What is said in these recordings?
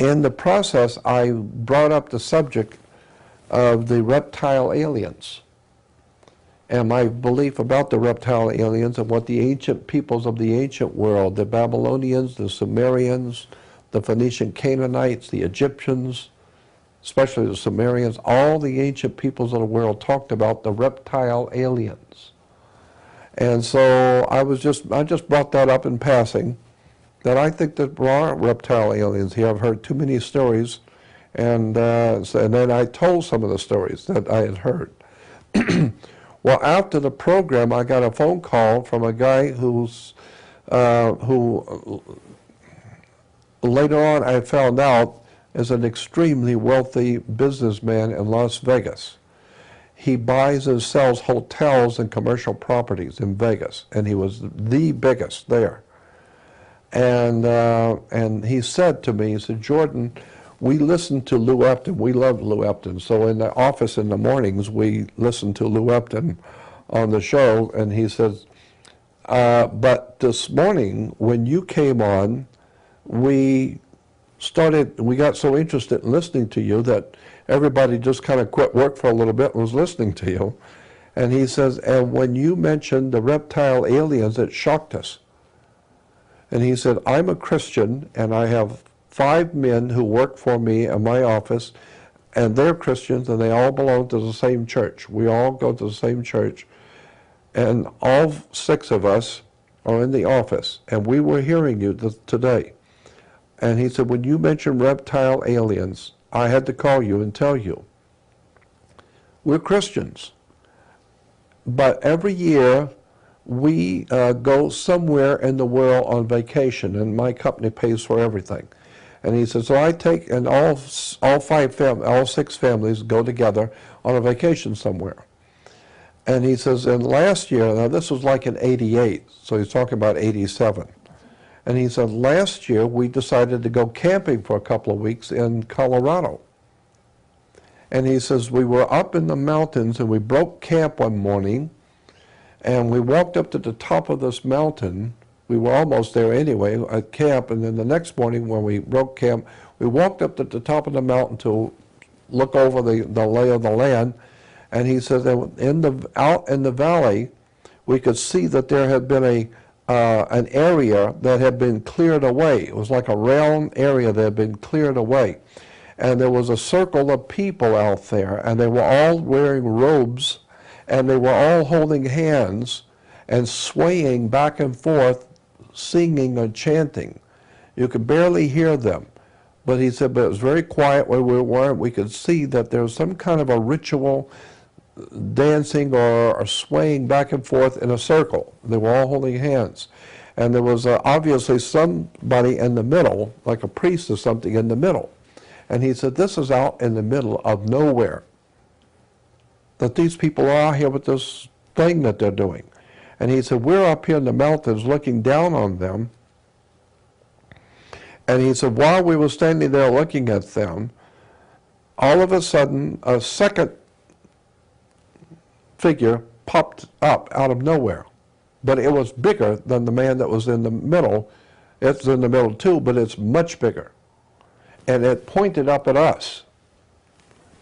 in the process, I brought up the subject of the reptile aliens and my belief about the reptile aliens and what the ancient peoples of the ancient world, the Babylonians, the Sumerians, the Phoenician Canaanites, the Egyptians, especially the Sumerians, all the ancient peoples of the world talked about the reptile aliens. And so I just brought that up in passing, that I think that there are reptile aliens here. I've heard too many stories, and then I told some of the stories that I had heard. Well, after the program, I got a phone call from a guy who later on I found out is an extremely wealthy businessman in Las Vegas. He buys and sells hotels and commercial properties in Vegas, and he was the biggest there. And he said to me, he said, Jordan, we listen to Lou Epton. We love Lou Epton. So in the office in the mornings, we listen to Lou Epton on the show. And he says, but this morning, when you came on, we got so interested in listening to you that everybody just kind of quit work for a little bit and was listening to you. And he says, and when you mentioned the reptile aliens, it shocked us. And he said, I'm a Christian, and I have 5 men who work for me in my office, and they're Christians, and they all belong to the same church. We all go to the same church, and all 6 of us are in the office, and we were hearing you today. And he said, when you mentioned reptile aliens, I had to call you and tell you, we're Christians, but every year we go somewhere in the world on vacation, and my company pays for everything. And he said, so I take, and all 6 families go together on a vacation somewhere. And he says, and last year, now this was like in '88, so he's talking about '87. And he said, last year we decided to go camping for a couple of weeks in Colorado. And he says, we were up in the mountains and we broke camp one morning, and we walked up to the top of this mountain. We were almost there anyway at camp, and then the next morning when we broke camp, we walked up to the top of the mountain to look over the lay of the land. And he says that out in the valley, we could see that there had been an area that had been cleared away. It was like a round area that had been cleared away. And there was a circle of people out there, and they were all wearing robes, and they were all holding hands and swaying back and forth, singing and chanting. You could barely hear them. But he said, but it was very quiet where we were. We could see that there was some kind of a ritual dancing or swaying back and forth in a circle. They were all holding hands. And there was obviously somebody in the middle, like a priest or something in the middle. And he said, this is out in the middle of nowhere. That these people are here with this thing that they're doing. And he said, we're up here in the mountains looking down on them. And he said, while we were standing there looking at them, all of a sudden, a second figure popped up out of nowhere. But it was bigger than the man that was in the middle. It's in the middle too, but it's much bigger. And it pointed up at us.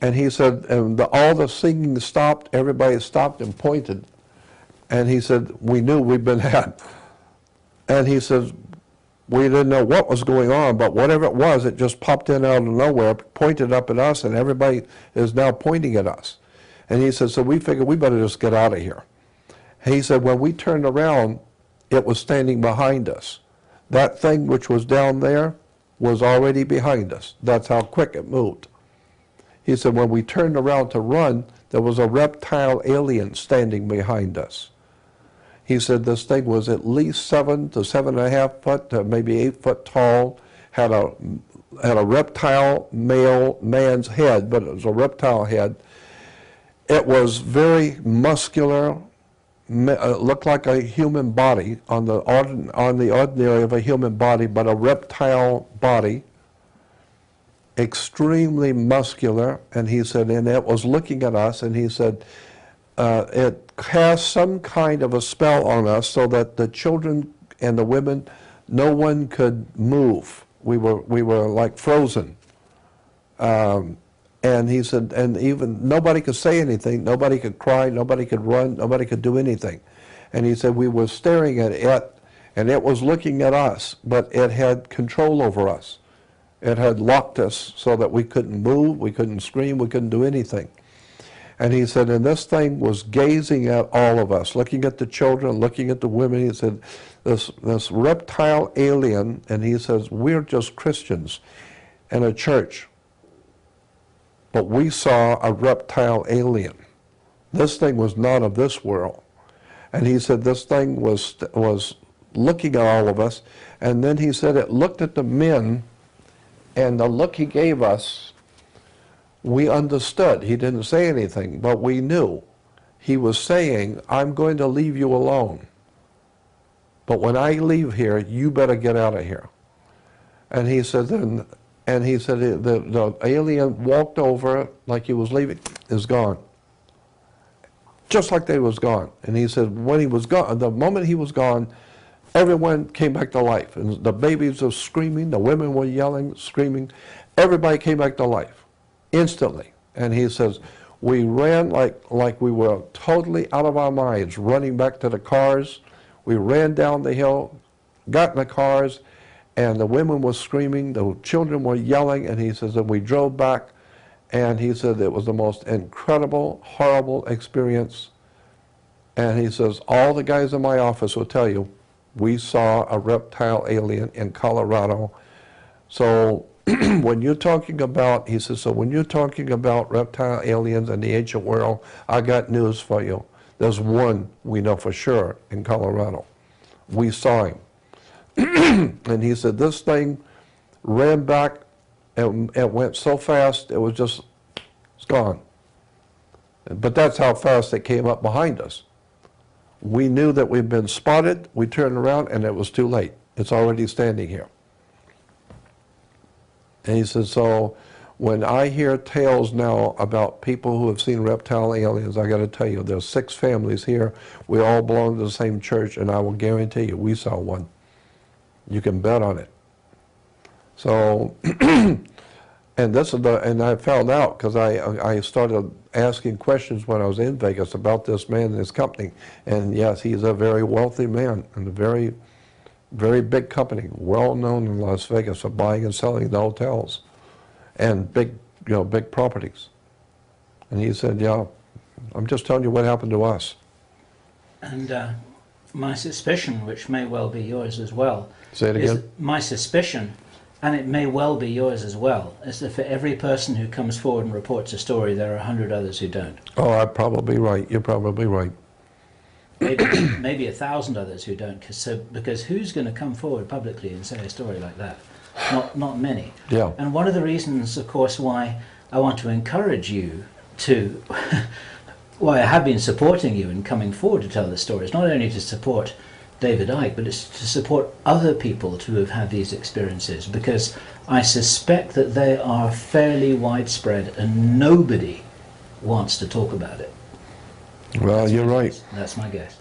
And he said, and all the singing stopped, everybody stopped and pointed. And he said, we knew we'd been had. And he says, we didn't know what was going on, but whatever it was, it just popped in out of nowhere, pointed up at us, and everybody is now pointing at us. And he said, so we figured we better just get out of here. He said, when we turned around, it was standing behind us. That thing which was down there was already behind us. That's how quick it moved. He said, when we turned around to run, there was a reptile alien standing behind us. He said this thing was at least 7 to 7.5 foot, to maybe 8 foot tall, had a reptile man's head, but it was a reptile head. It was very muscular, looked like a human body on the ordinary of a human body, but a reptile body, extremely muscular. And he said, and it was looking at us, and he said, it cast some kind of a spell on us so that the children and the women, no one could move. we were like frozen. And he said, and even nobody could say anything, nobody could cry, nobody could run, nobody could do anything. And he said we were staring at it, and it was looking at us, but it had control over us. It had locked us so that we couldn't move, we couldn't scream, we couldn't do anything. And he said, and this thing was gazing at all of us, looking at the children, looking at the women. He said, this reptile alien, and he says, we're just Christians in a church, but we saw a reptile alien. This thing was not of this world. And he said this thing was looking at all of us, and then he said it looked at the men, and the look he gave us, we understood. He didn't say anything, but we knew. He was saying, I'm going to leave you alone. But when I leave here, you better get out of here. And he said, and he said the alien walked over like he was leaving, is gone. Just like they was gone. And he said when he was gone, the moment he was gone, everyone came back to life. And the babies were screaming, the women were yelling, screaming. Everybody came back to life, instantly. And he says, we ran like we were totally out of our minds, running back to the cars. We ran down the hill, got in the cars, and the women were screaming, the children were yelling, and he says, and we drove back, and he said it was the most incredible, horrible experience. And he says, all the guys in my office will tell you, we saw a reptile alien in Colorado. So when you're talking about, he says, so when you're talking about reptile aliens in the ancient world, I got news for you. There's one we know for sure in Colorado. We saw him. And he said this thing ran back and it went so fast, it was just, it's gone. But that's how fast it came up behind us. We knew that we'd been spotted, we turned around, and it was too late. It's already standing here. And he said, so when I hear tales now about people who have seen reptile aliens, I got to tell you, there's 6 families here. We all belong to the same church, and I will guarantee you, we saw one. You can bet on it. So, and this is and I found out because I started asking questions when I was in Vegas about this man and his company. And yes, he's a very wealthy man and a very, very big company, well known in Las Vegas for buying and selling the hotels and big, big properties. And he said, yeah, I'm just telling you what happened to us. And my suspicion, which may well be yours as well, say it again. My suspicion, and it may well be yours as well, is that for every person who comes forward and reports a story, there are 100 others who don't. Oh, I'm probably right. You're probably right. Maybe 1,000 others who don't, because who's going to come forward publicly and say a story like that? Not many. Yeah. And one of the reasons, of course, why I want to encourage you to, why I have been supporting you in coming forward to tell the stories, not only to support David Icke, but it's to support other people to have had these experiences, because I suspect that they are fairly widespread and nobody wants to talk about it. Well, you're right. That's my guess.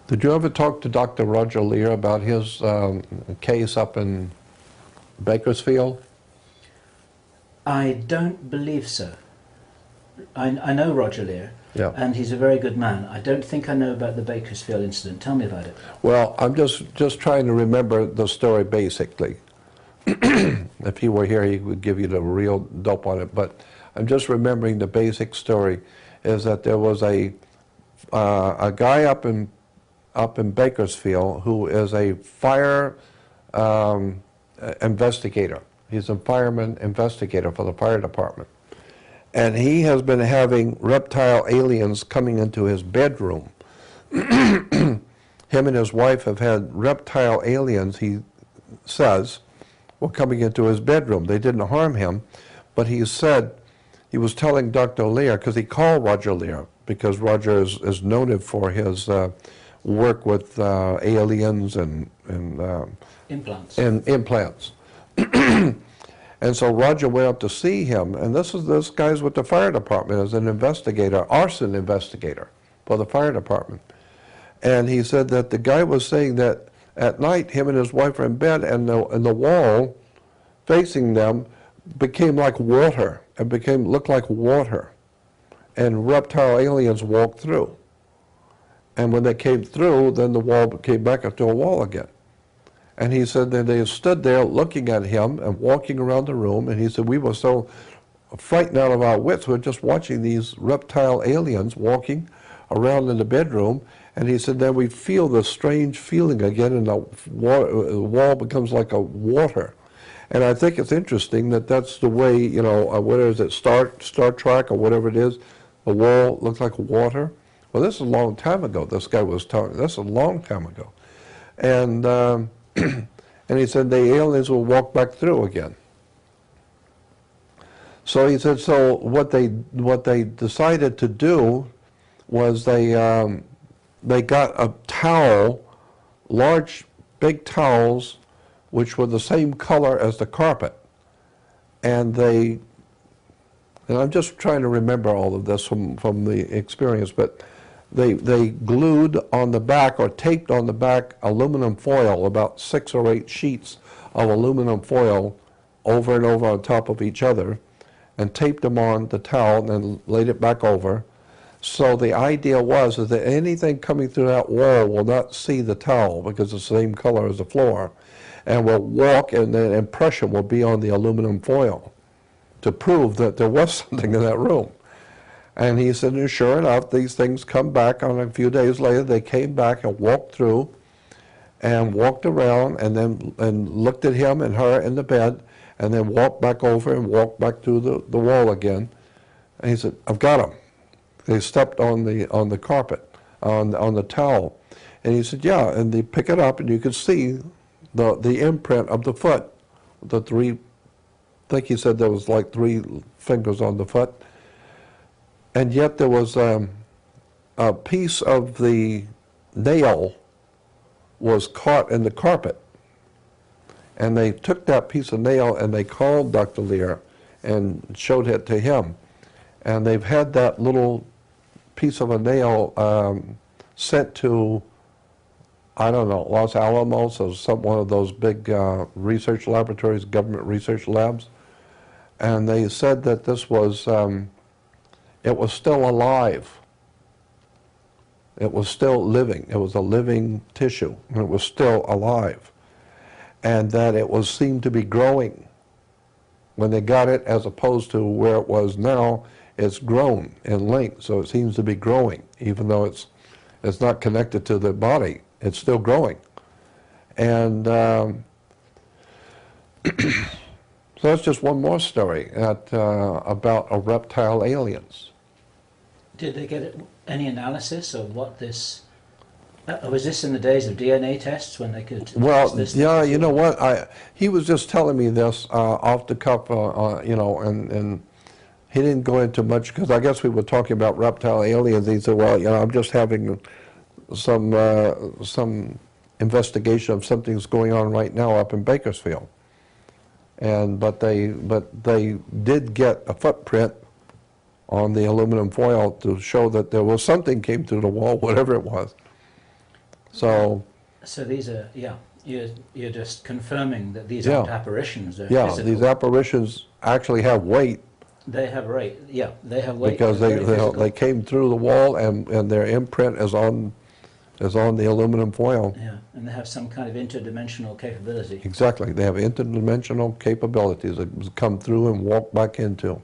Did you ever talk to Dr. Roger Lear about his case up in Bakersfield? I don't believe so. I know Roger Lear, yeah, and he's a very good man. I don't think I know about the Bakersfield incident. Tell me about it. Well, I'm just trying to remember the story basically. If he were here, he would give you the real dope on it. But I'm just remembering the basic story is that there was a guy up in Bakersfield who is a fire investigator. He's a fireman investigator for the fire department. And he has been having reptile aliens coming into his bedroom. Him and his wife have had reptile aliens, he says, were coming into his bedroom. They didn't harm him, but he said, he was telling Dr. Lear, because he called Roger Lear, because Roger is noted for his work with aliens and implants. And implants. And so Roger went up to see him, and this guy's with the fire department as an investigator, arson investigator for the fire department. And he said that the guy was saying that At night, him and his wife were in bed, and the wall facing them became like water. It looked like water. And reptile aliens walked through. And when they came through, then the wall came back up to a wall again. And he said that they stood there looking at him and walking around the room, and he said, we were so frightened out of our wits. We're just watching these reptile aliens walking around in the bedroom. And he said, then we feel this strange feeling again, and the wall becomes like a water. And I think it's interesting that that's the way, you know, what is it, Star Trek or whatever it is, the wall looks like water. Well, this is a long time ago. This guy was talking, this is a long time ago. And, and he said the aliens will walk back through again. So he said, so what they decided to do was they got a towel, large, big towels, which were the same color as the carpet. And I'm just trying to remember all of this from the experience, but they glued on the back or taped on the back aluminum foil, about 6 or 8 sheets of aluminum foil over and over on top of each other, and taped them on the towel and then laid it back over. So the idea was is that anything coming through that wall will not see the towel because it's the same color as the floor, and will walk, and the impression will be on the aluminum foil to prove that there was something in that room. And he said, and sure enough, these things come back. On a few days later, they came back and walked through and walked around and then looked at him and her in the bed, and then walked back over and walked back through the wall again. And he said, I've got them. They stepped on the carpet, on the towel. And he said, yeah, and they pick it up, and you could see the imprint of the foot, the 3, I think he said there was like 3 fingers on the foot. And yet there was a piece of the nail was caught in the carpet. And they took that piece of nail and they called Dr. Lear and showed it to him. And they've had that little piece of a nail sent to, I don't know, Los Alamos or one of those big research laboratories, government research labs. And they said that this was, it was still alive. It was still living. It was a living tissue, and it was still alive. And that it was seemed to be growing. When they got it, as opposed to where it was now, it's grown in length, so it seems to be growing, even though it's not connected to the body. It's still growing. And so that's just one more story about reptile aliens. Did they get any analysis of what this... was this in the days of DNA tests when they could... Well, this yeah, you know what? He was just telling me this off the cuff, you know, and he didn't go into much, because I guess we were talking about reptile aliens. He said, well, you know, I'm just having some investigation of something's going on right now up in Bakersfield. But they did get a footprint on the aluminum foil to show that there was something came through the wall, whatever it was. So these are, yeah, you're just confirming that these aren't apparitions. They're yeah, physical. these apparitions actually have weight. They have weight. Yeah, they have weight. Because they came through the wall, and their imprint is on the aluminum foil. Yeah, and they have some kind of interdimensional capability. Exactly, they have interdimensional capabilities that come through and walk back into.